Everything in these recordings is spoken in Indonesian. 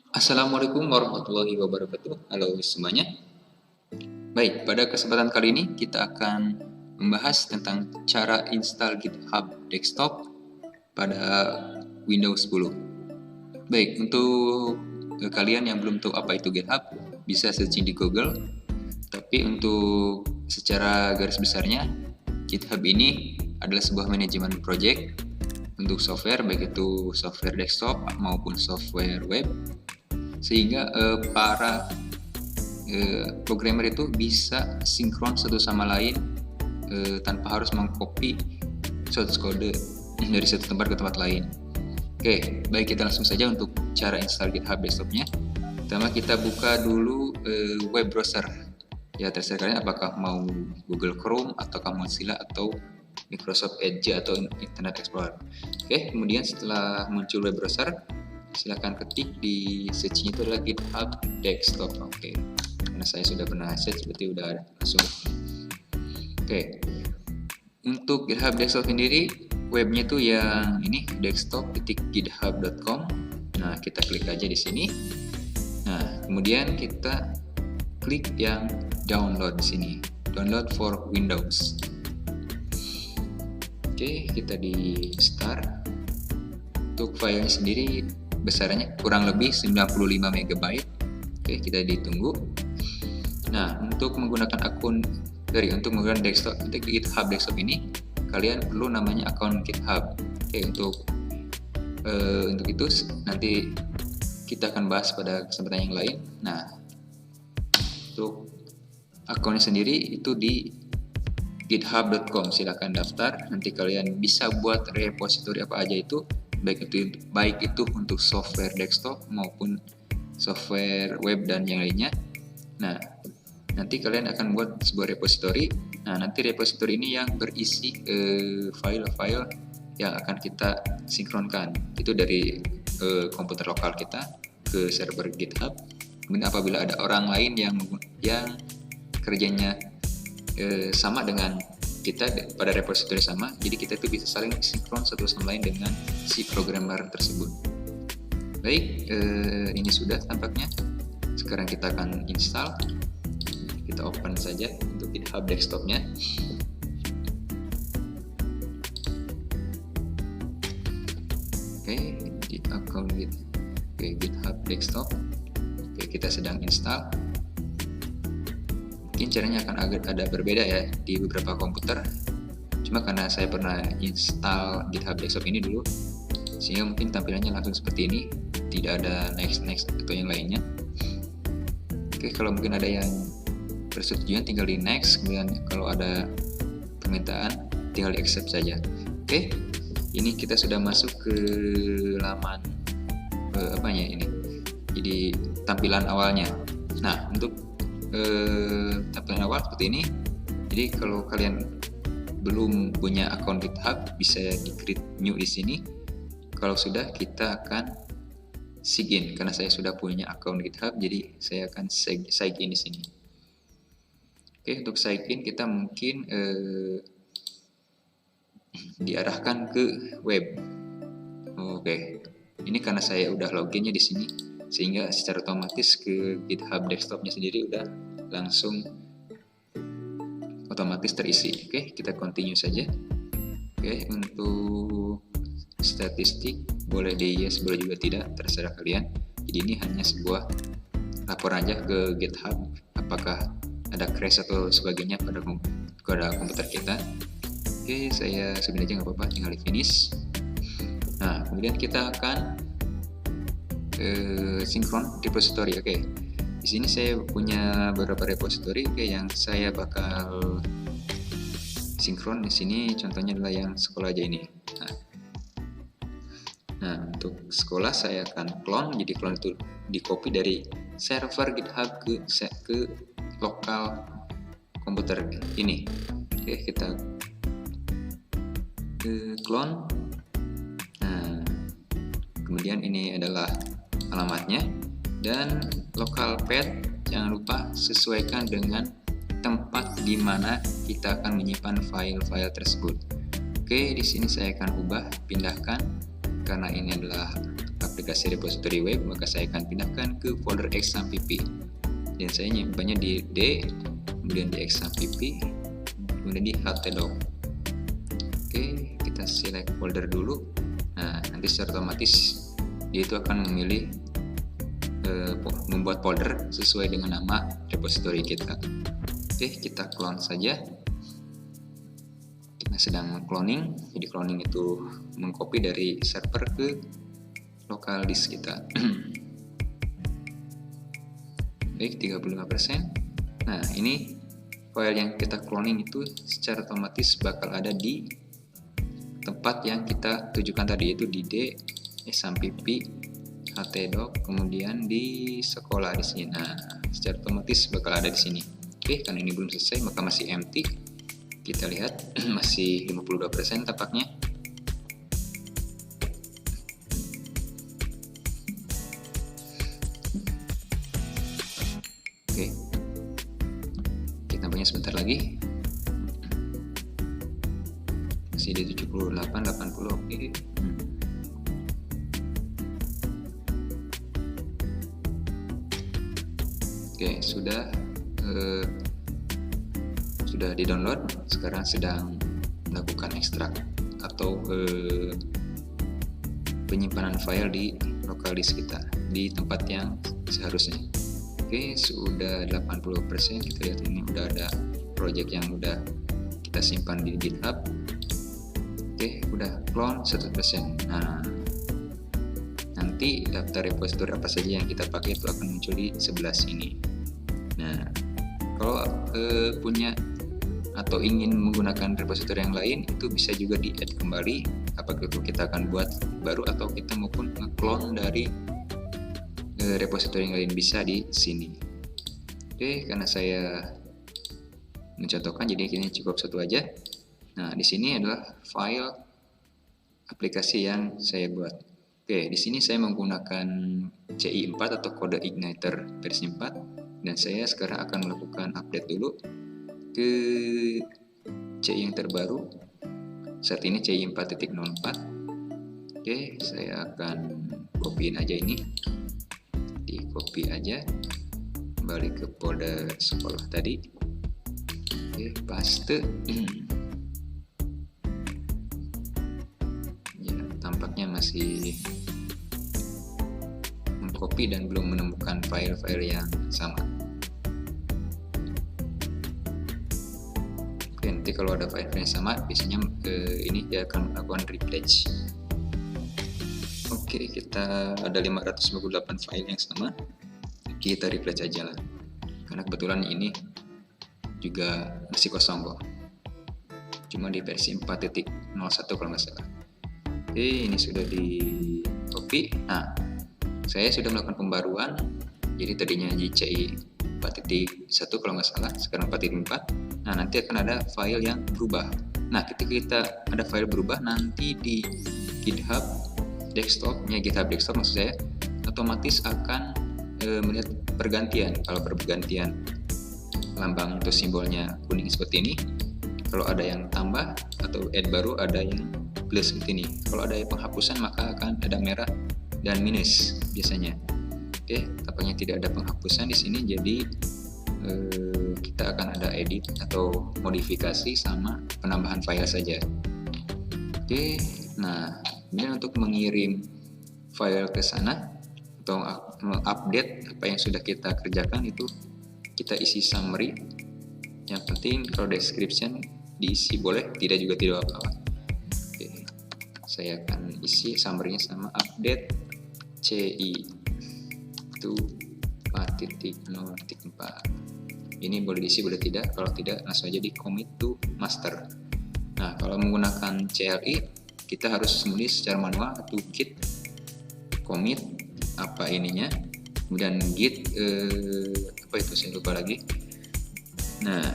Assalamualaikum warahmatullahi wabarakatuh. Halo semuanya. Baik, pada kesempatan kali ini kita akan membahas tentang cara install GitHub Desktop pada Windows 10. Baik, untuk kalian yang belum tahu apa itu GitHub, bisa searching di Google. Tapi untuk secara garis besarnya, GitHub ini adalah sebuah manajemen project untuk software, baik itu software desktop maupun software web, sehingga para programmer itu bisa sinkron satu sama lain tanpa harus mengcopy source code dari satu tempat ke tempat lain. Oke, baik, kita langsung saja untuk cara install GitHub Desktop-nya. Pertama kita buka dulu web browser. Ya, terserah kalian apakah mau Google Chrome ataukah Mozilla atau Microsoft Edge atau Internet Explorer. Oke, kemudian setelah muncul web browser, silahkan ketik di search itu adalah GitHub Desktop. Oke, karena saya sudah pernah search, berarti udah ada langsung. Oke, untuk GitHub Desktop sendiri webnya itu yang ini, desktop.github.com. Nah, kita klik aja di sini. Nah, kemudian kita klik yang download di sini, download for Windows. Oke, kita di start. Untuk filenya sendiri besarnya kurang lebih 95 MB. Oke, kita ditunggu. Nah, untuk menggunakan untuk menggunakan desktop, untuk GitHub Desktop ini kalian perlu namanya akun GitHub. Oke, untuk itu nanti kita akan bahas pada kesempatan yang lain. Nah, untuk akunnya sendiri itu di github.com, silahkan daftar. Nanti kalian bisa buat repository apa aja itu, baik itu untuk software desktop maupun software web dan yang lainnya. Nah, nanti kalian akan buat sebuah repository. Nah, nanti repository ini yang berisi file-file yang akan kita sinkronkan. Itu dari komputer lokal kita ke server GitHub. Kemudian apabila ada orang lain yang kerjanya sama dengan kita pada repository sama, jadi kita itu bisa saling sinkron satu sama lain dengan si programmer tersebut. Baik, ini sudah tampaknya. Sekarang kita akan install. Kita open saja untuk GitHub Desktop-nya. Oke, di akun GitHub Desktop. Oke, kita sedang install. Mungkin caranya akan agak ada berbeda ya di beberapa komputer. Cuma karena saya pernah install GitHub Desktop ini dulu, sehingga mungkin tampilannya langsung seperti ini, tidak ada next atau yang lainnya. Oke, kalau mungkin ada yang persetujuan tinggal di next, kemudian kalau ada permintaan tinggal di accept saja. Oke, ini kita sudah masuk ke laman ini. Jadi tampilan awalnya. Nah, untuk tampilan awal seperti ini. Jadi kalau kalian belum punya akun GitHub, bisa di create new di sini. Kalau sudah, kita akan sign in. Karena saya sudah punya akun GitHub, jadi saya akan sign in di sini. Oke, untuk sign in kita mungkin diarahkan ke web. Oke, ini karena saya udah loginnya di sini, sehingga secara otomatis ke GitHub Desktop-nya sendiri udah langsung otomatis terisi. Oke, kita continue saja. Oke, untuk statistik boleh di yes, boleh juga tidak, terserah kalian. Jadi ini hanya sebuah laporan aja ke GitHub apakah ada crash atau sebagainya pada komputer kita. Oke, saya submit aja, nggak apa-apa, tinggal di finish. Nah, kemudian kita akan sinkron repository. Oke, di sini saya punya beberapa repository yang saya bakal sinkron di sini. Contohnya adalah yang sekolah aja ini. Nah, untuk sekolah saya akan clone. Jadi clone itu di copy dari server GitHub ke lokal komputer ini. Oke, kita clone. Nah, kemudian ini adalah alamatnya, dan local path jangan lupa sesuaikan dengan tempat di mana kita akan menyimpan file-file tersebut. Oke, di sini saya akan ubah, pindahkan karena ini adalah aplikasi repository web, maka saya akan pindahkan ke folder exampp, dan saya nyimpannya di D, kemudian di exampp, kemudian di htdoc. Oke, kita select folder dulu. Nah, nanti secara otomatis dia itu akan memilih membuat folder sesuai dengan nama repository kita. Oke, kita clone saja. Kita sedang cloning, jadi cloning itu mengcopy dari server ke lokal disk kita. Baik, 35%. Nah, ini file yang kita cloning itu secara otomatis bakal ada di tempat yang kita tujukan tadi, yaitu di D, exampp, htdoc, kemudian di sekolah di sini. Nah, secara otomatis bakal ada di sini. Oke, karena ini belum selesai maka masih empty. Kita lihat masih 52% tampaknya. Oke, kita tampaknya sebentar lagi. Masih di 78, 80. Oke. Oke, sudah di-download. Sekarang sedang melakukan ekstrak atau penyimpanan file di lokal disk kita di tempat yang seharusnya. Oke, sudah 80%. Kita lihat ini udah ada project yang udah kita simpan di GitHub. Oke, udah clone 100%. Nah, nanti daftar repository apa saja yang kita pakai itu akan muncul di sebelah sini. Nah, kalau punya atau ingin menggunakan repository yang lain, itu bisa juga di-add kembali. Apakah itu kita akan buat baru atau kita maupun nge-clone dari repository yang lain, bisa di sini. Oke, karena saya mencontohkan, jadi ini cukup satu aja. Nah, di sini adalah file aplikasi yang saya buat. Oke, di sini saya menggunakan CI4 atau kode igniter versi 4, dan saya sekarang akan melakukan update dulu ke CI yang terbaru. Saat ini CI 4.04. Oke, saya akan copyin aja ini, di copy aja, kembali ke folder sekolah tadi. Oke, paste. Ya, tampaknya masih mengcopy dan belum menemukan file-file yang sama. Oke, nanti kalau ada file-file yang sama, biasanya ini dia akan melakukan replace. Oke, kita ada 558 file yang sama. Kita replace aja lah, karena kebetulan ini juga masih kosong kok, cuma di versi 4.01 kalau nggak salah. Oke, ini sudah di copy. Nah, saya sudah melakukan pembaruan, jadi tadinya JCI 4.1 kalau nggak salah, sekarang 4.4. Nah, nanti akan ada file yang berubah. Nah, ketika kita ada file berubah, nanti di GitHub desktopnya, GitHub desktop maksud saya, otomatis akan melihat pergantian. Kalau pergantian lambang atau simbolnya kuning seperti ini, kalau ada yang tambah atau add baru, ada yang plus seperti ini. Kalau ada yang penghapusan, maka akan ada merah dan minus biasanya. Oke, tampaknya tidak ada penghapusan di sini, jadi kita akan ada edit atau modifikasi sama penambahan file saja. Oke, nah ini untuk mengirim file ke sana atau mengupdate apa yang sudah kita kerjakan, itu kita isi summary. Yang penting kalau description diisi boleh, tidak juga tidak apa-apa. Oke, saya akan isi summary-nya sama update CI itu 4.0.4. Ini boleh diisi boleh tidak, kalau tidak langsung aja di commit to master. Nah, kalau menggunakan CLI kita harus menulis secara manual, atau git commit apa ininya, kemudian git apa itu saya lupa lagi. Nah,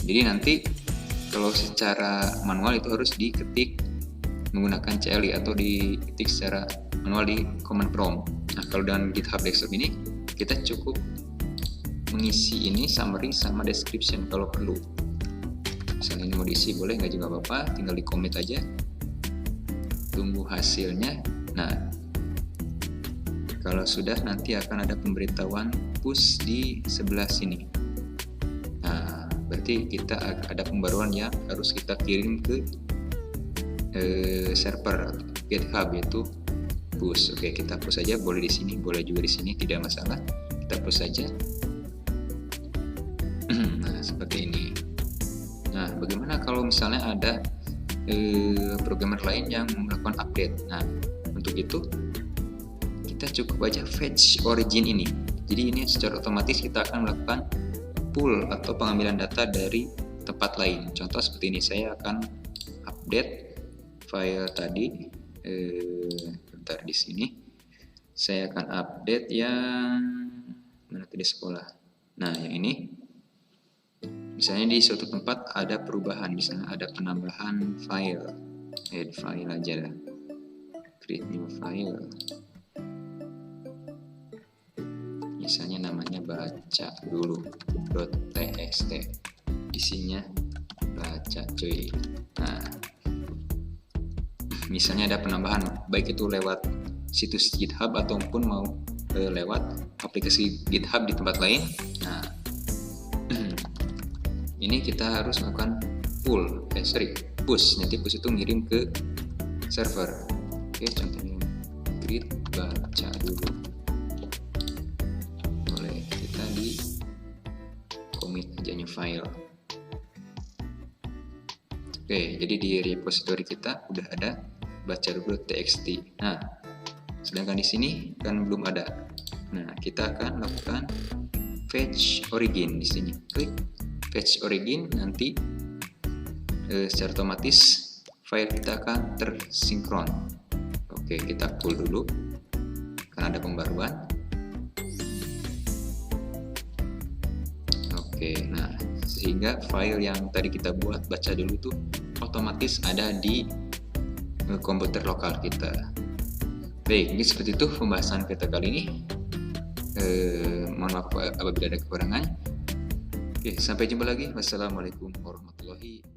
jadi nanti kalau secara manual itu harus diketik menggunakan CLI atau diketik secara manual di command prompt. Nah, kalau dengan GitHub desktop ini kita cukup mengisi ini summary sama description kalau perlu. Misalnya ini mau diisi boleh, nggak juga apa-apa, tinggal di commit aja, tunggu hasilnya. Nah, Kalau sudah, nanti akan ada pemberitahuan push di sebelah sini. Nah, berarti kita ada pembaruan yang harus kita kirim ke server GitHub, yaitu push. Oke, kita push saja, boleh di sini, boleh juga di sini, tidak masalah. Kita push saja. Nah, seperti ini. Nah, bagaimana kalau misalnya ada programmer lain yang melakukan update? Nah, untuk itu kita cukup aja fetch origin ini. Jadi ini secara otomatis kita akan melakukan pull atau pengambilan data dari tempat lain. Contoh seperti ini, saya akan update file tadi. Bentar, di sini saya akan update yang mana tadi sekolah. Nah, yang ini misalnya di suatu tempat ada perubahan, misalnya ada penambahan file, add file aja dah, create new file, misalnya namanya baca dulu .txt, isinya baca cuy. Nah, misalnya ada penambahan, baik itu lewat situs GitHub ataupun mau lewat aplikasi GitHub di tempat lain. Nah, ini kita harus melakukan push. Nanti push itu ngirim ke server. Oke, contohnya create baca dulu. Boleh kita di commit aja new file. Oke, jadi di repository kita udah ada baca dulu txt. Nah, sedangkan di sini kan belum ada. Nah, kita akan lakukan fetch origin di sini. Klik fetch origin, nanti secara otomatis file kita akan tersinkron. Oke, kita pull dulu karena ada pembaruan. Oke, nah sehingga file yang tadi kita buat baca dulu tuh otomatis ada di komputer lokal kita. Baik, ini seperti itu pembahasan kita kali ini. Mohon maaf apabila ada kekurangan. Oke, sampai jumpa lagi. Wassalamualaikum warahmatullahi wabarakatuh.